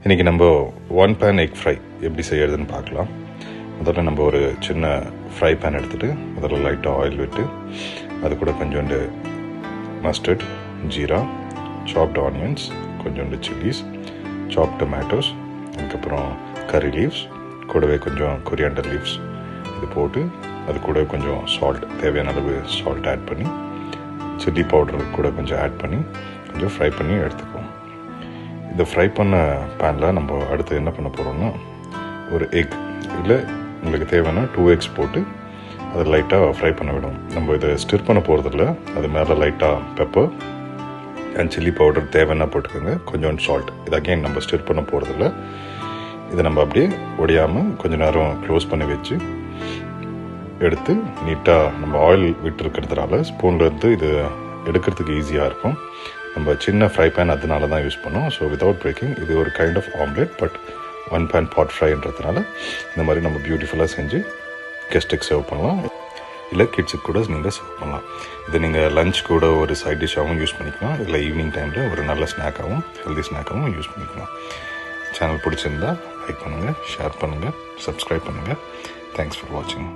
இன்றைக்கி நம்ம 1 pan egg fry எப்படி செய்யறதுன்னு பார்க்கலாம். முதல்ல நம்ம ஒரு சின்ன ஃப்ரை பேன் எடுத்துகிட்டு அதில் லைட்டாக ஆயில் விட்டு அது கூட கொஞ்சோண்டு மஸ்டர்ட், ஜீரா, சாப்டு ஆனியன்ஸ், கொஞ்சோண்டு சில்லிஸ், சாப் டொமேட்டோஸ், அதுக்கப்புறம் கறி லீவ்ஸ், கூடவே கொஞ்சம் கொரியாண்டர் லீவ்ஸ் இது போட்டு அது கூட கொஞ்சம் சால்ட், தேவையான அளவு சால்ட் ஆட் பண்ணி சில்லி பவுடர் கூட கொஞ்சம் ஆட் பண்ணி கொஞ்சம் ஃப்ரை பண்ணி எடுத்துக்குவோம். இந்த ஃப்ரை பண்ண பேனில் நம்ம அடுத்து என்ன பண்ண போகிறோம்னா ஒரு எக் இல்லை உங்களுக்கு தேவைன்னா 2 eggs போட்டு அதை லைட்டாக ஃப்ரை பண்ண விடும். நம்ம இதை ஸ்டிர் பண்ண போகிறதில்ல, அது மேலே லைட்டாக பெப்பர் அண்ட் சில்லி பவுடர் தேவைன்னா போட்டுக்கோங்க, கொஞ்சோண்டு சால்ட். இது அகெயின் நம்ம ஸ்டிர் பண்ண போகிறதில்ல. இதை நம்ம அப்படியே ஒடியாமல் கொஞ்சம் நேரம் க்ளோஸ் பண்ணி வச்சு எடுத்து நீட்டாக நம்ம ஆயில் விட்டுருக்கிறதுனால ஸ்பூன்லேருந்து இது எடுக்கிறதுக்கு ஈஸியாக இருக்கும். நம்ம சின்ன ஃப்ரை பேன் அதனால தான் யூஸ் பண்ணோம். ஸோ வித்தவுட் பிரேக்கிங் இது ஒரு kind of omelette, but 1 pan pot ஃப்ரைன்றதுனால இந்த மாதிரி நம்ம பியூட்டிஃபுல்லாக செஞ்சு கெஸ்ட்டுக்கு சர்வ் பண்ணலாம், இல்லை கிட்ஸுக்கு கூட நீங்கள் சர்வ் பண்ணலாம். இதை நீங்கள் லஞ்ச் கூட ஒரு சைட் டிஷ்ஷாகவும் யூஸ் பண்ணிக்கலாம், இல்லை ஈவினிங் டைமில் ஒரு நல்ல ஸ்நாக்காகவும் ஹெல்தி ஸ்நாக்காகவும் யூஸ் பண்ணிக்கலாம். சேனல் பிடிச்சிருந்தா லைக் பண்ணுங்கள், ஷேர் பண்ணுங்கள், சப்ஸ்கிரைப் பண்ணுங்கள். தேங்க்ஸ் ஃபார் வாட்சிங்.